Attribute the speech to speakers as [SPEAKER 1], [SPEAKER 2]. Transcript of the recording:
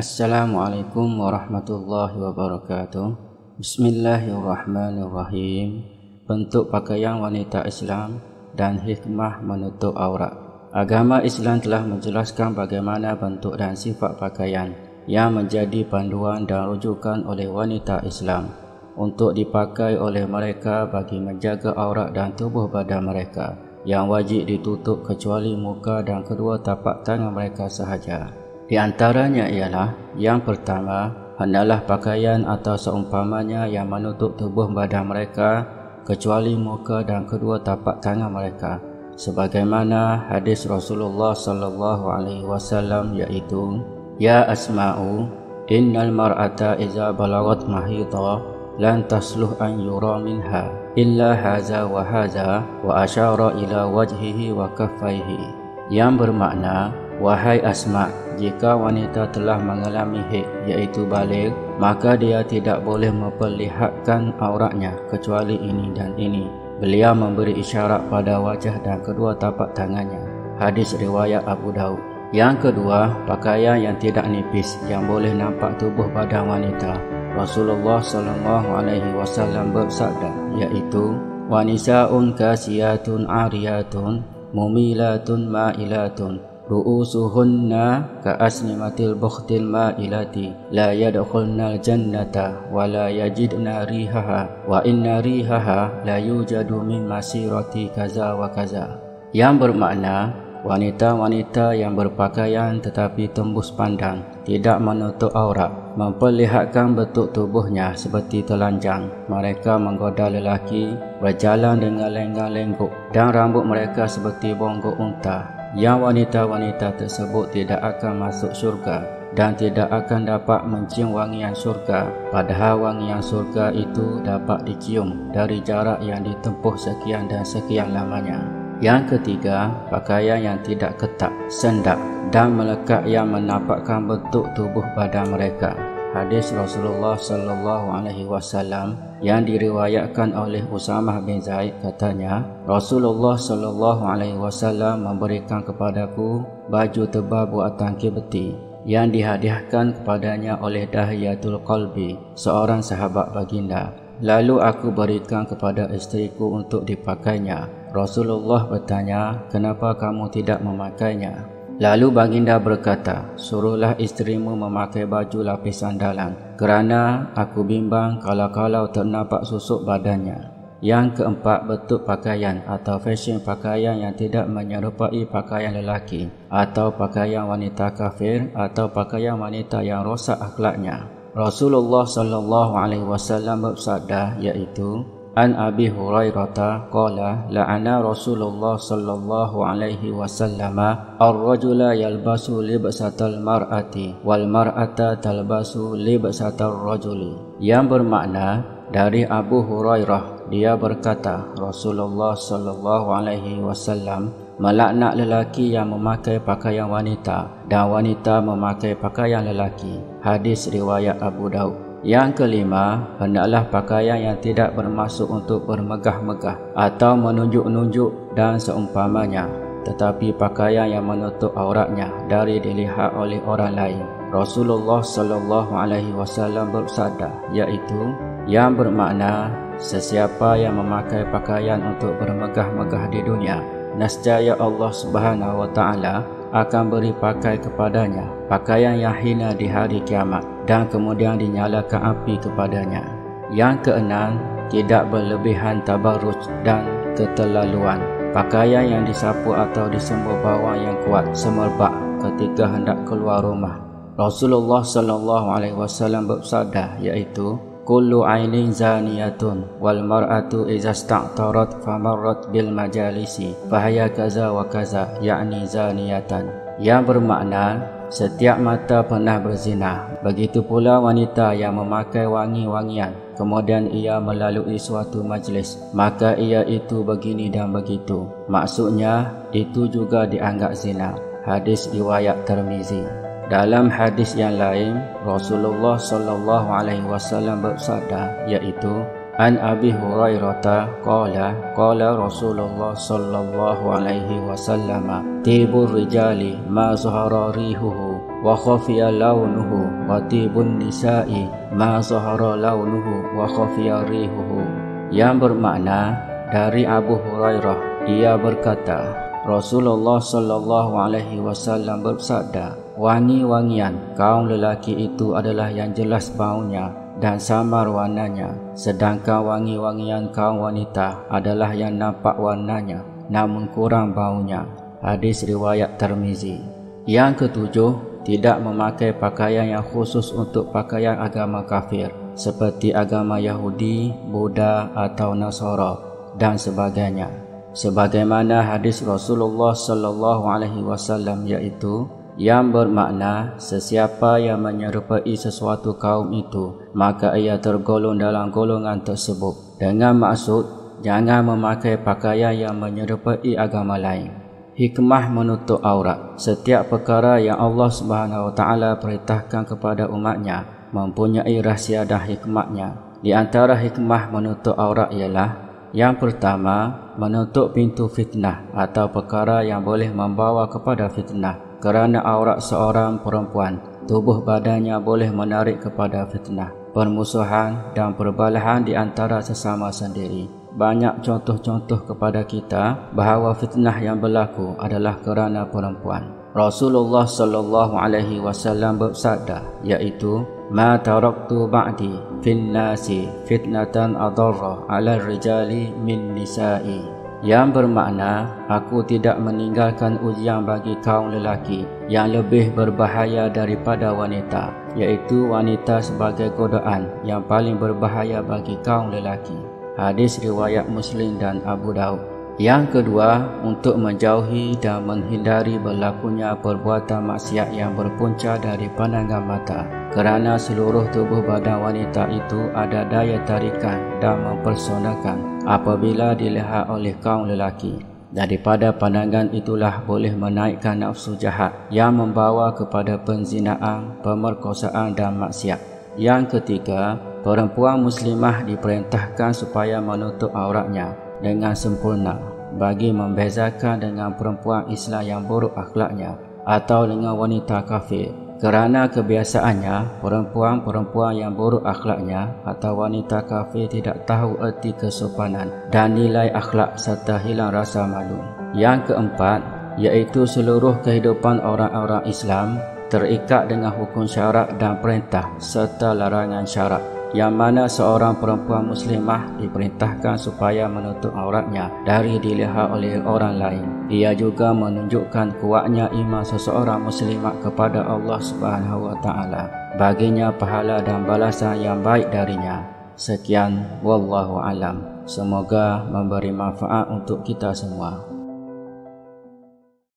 [SPEAKER 1] Assalamualaikum warahmatullahi wabarakatuh. Bismillahirrahmanirrahim. Bentuk pakaian wanita Islam dan hikmah menutup aurat. Agama Islam telah menjelaskan bagaimana bentuk dan sifat pakaian yang menjadi panduan dan rujukan oleh wanita Islam untuk dipakai oleh mereka bagi menjaga aurat dan tubuh badan mereka yang wajib ditutup kecuali muka dan kedua tapak tangan mereka sahaja. Di antaranya ialah yang pertama, hendaklah pakaian atau seumpamanya yang menutup tubuh badan mereka kecuali muka dan kedua tapak tangan mereka, sebagaimana hadis Rasulullah sallallahu alaihi wasallam iaitu, ya Asma'u, innal mar'ata iza balagat mahidha lan tasluh an yura minha illa haza wa haza, wa asyara ila wajhihi wa kaffaihi, yang bermakna, wahai Asma', jika wanita telah mengalami haid iaitu baligh, maka dia tidak boleh memperlihatkan auratnya kecuali ini dan ini. Beliau memberi isyarat pada wajah dan kedua tapak tangannya. Hadis riwayat Abu Daud. Yang kedua, pakaian yang tidak nipis yang boleh nampak tubuh badan wanita. Rasulullah sallallahu alaihi wasallam bersabda iaitu, wa nisaa'un kasiyatun 'ariyatun mumilatun ma'ilatun ru'usuhunna ka'asnimatil bukhtil ma'ilati la yadkhulnal jannata wa la yajidna rihaha wa inna rihaha la yujadu min masirati kaza wa kaza, yang bermakna wanita-wanita yang berpakaian tetapi tembus pandang, tidak menutup aurat, memperlihatkan bentuk tubuhnya seperti telanjang, mereka menggoda lelaki, berjalan dengan lenggang-lenggok dan rambut mereka seperti bonggok unta, yang wanita-wanita tersebut tidak akan masuk syurga dan tidak akan dapat mencium wangian syurga, padahal wangian syurga itu dapat dicium dari jarak yang ditempuh sekian dan sekian lamanya. Yang ketiga, pakaian yang tidak ketat, sendak dan melekat yang menampakkan bentuk tubuh badan mereka. Hadis Rasulullah sallallahu alaihi wasallam yang diriwayatkan oleh Usamah bin Zaid katanya, Rasulullah sallallahu alaihi wasallam memberikan kepadaku baju tebal buatan kibti yang dihadiahkan kepadanya oleh Dahiyatul Qalbi, seorang sahabat baginda. Lalu aku berikan kepada istriku untuk dipakainya. Rasulullah bertanya, kenapa kamu tidak memakainya? Lalu baginda berkata, suruhlah isterimu memakai baju lapisan dalam, kerana aku bimbang kalau ternampak susuk badannya. Yang keempat, bentuk pakaian atau fashion pakaian yang tidak menyerupai pakaian lelaki atau pakaian wanita kafir atau pakaian wanita yang rosak akhlaknya. Rasulullah sallallahu alaihi wasallam bersabda iaitu, an Abi Hurairah qala la'ana Rasulullah sallallahu alaihi wasallam ar-rajula yalbasu libsatal mar'ati wal mar'ata talbasu libsatal rajuli, yang bermakna dari Abu Hurairah, dia berkata Rasulullah sallallahu alaihi wasallam melaknat lelaki yang memakai pakaian wanita dan wanita memakai pakaian lelaki. Hadis riwayat Abu Daud. Yang kelima, hendaklah pakaian yang tidak bermaksud untuk bermegah-megah atau menunjuk-nunjuk dan seumpamanya, tetapi pakaian yang menutup auratnya dari dilihat oleh orang lain. Rasulullah sallallahu alaihi wasallam bersabda iaitu, yang bermakna sesiapa yang memakai pakaian untuk bermegah-megah di dunia, nescaya Allah Subhanahu wa taala akan beri pakai kepadanya pakaian yang hina di hari kiamat dan kemudian dinyalakan api kepadanya. Yang keenam, tidak berlebihan tabarruj dan keterlaluan. Pakaian yang disapu atau disembur bawang yang kuat semerbak ketika hendak keluar rumah. Rasulullah sallallahu alaihi wasallam bersabda iaitu, kullu ainin zaniyatun wal mar'atu idza sta'tarat famarrat bil majalisi fahaya kaza wa kaza, yakni zaniyatan, yang bermakna setiap mata pernah berzina, begitu pula wanita yang memakai wangi-wangian kemudian ia melalui suatu majlis, maka ia itu begini dan begitu, maksudnya itu juga dianggap zina. Hadis riwayat Tirmizi. Dalam hadis yang lain, Rasulullah sallallahu alaihi wasallam bersabda iaitu, an Abi Hurairah qala Rasulullah sallallahu alaihi wasallam, tibur rijali ma zahara rihuhu wa khafiya launuhu wa tibun nisa'i ma zahara launuhu wa khafiya rihuhu, yang bermakna dari Abu Hurairah, ia berkata, Rasulullah sallallahu alaihi wasallam bersabda, wangi-wangian kaum lelaki itu adalah yang jelas baunya dan samar warnanya, sedangkan wangi-wangian kaum wanita adalah yang nampak warnanya namun kurang baunya. Hadis riwayat Tirmizi. Yang ketujuh, tidak memakai pakaian yang khusus untuk pakaian agama kafir seperti agama Yahudi, Buddha atau Nasara dan sebagainya. Sebagaimana hadis Rasulullah sallallahu alaihi wasallam, yaitu yang bermakna sesiapa yang menyerupai sesuatu kaum itu, maka ia tergolong dalam golongan tersebut, dengan maksud jangan memakai pakaian yang menyerupai agama lain. Hikmah menutup aurat. Setiap perkara yang Allah Subhanahu wa taala perintahkan kepada umatnya mempunyai rahsia dan hikmahnya. Di antara hikmah menutup aurat ialah, yang pertama, menutup pintu fitnah atau perkara yang boleh membawa kepada fitnah. Kerana aurat seorang perempuan, tubuh badannya boleh menarik kepada fitnah, permusuhan dan perbalahan di antara sesama sendiri. Banyak contoh-contoh kepada kita bahawa fitnah yang berlaku adalah kerana perempuan. Rasulullah sallallahu alaihi wasallam bersabda, yaitu ma taraktu ba'di fin nasi fitnatan adarra 'ala rijali min nisa'i, yang bermakna aku tidak meninggalkan ujian bagi kaum lelaki yang lebih berbahaya daripada wanita, yaitu wanita sebagai godaan yang paling berbahaya bagi kaum lelaki. Hadis riwayat Muslim dan Abu Daud. Yang kedua, untuk menjauhi dan menghindari berlakunya perbuatan maksiat yang berpunca dari pandangan mata, kerana seluruh tubuh badan wanita itu ada daya tarikan dan mempersonakan apabila dilihat oleh kaum lelaki. Daripada pandangan itulah boleh menaikkan nafsu jahat yang membawa kepada penzinaan, pemerkosaan dan maksiat. Yang ketiga, perempuan muslimah diperintahkan supaya menutup auratnya dengan sempurna bagi membezakan dengan perempuan Islam yang buruk akhlaknya atau dengan wanita kafir. Kerana kebiasaannya, perempuan-perempuan yang buruk akhlaknya atau wanita kafir tidak tahu erti kesopanan dan nilai akhlak serta hilang rasa malu. Yang keempat, iaitu seluruh kehidupan orang-orang Islam terikat dengan hukum syarak dan perintah serta larangan syarak, yang mana seorang perempuan muslimah diperintahkan supaya menutup auratnya dari dilihat oleh orang lain. Ia juga menunjukkan kuatnya iman seseorang muslimah kepada Allah Subhanahu wa taala. Baginya pahala dan balasan yang baik darinya. Sekian, wallahu alam. Semoga memberi manfaat untuk kita semua.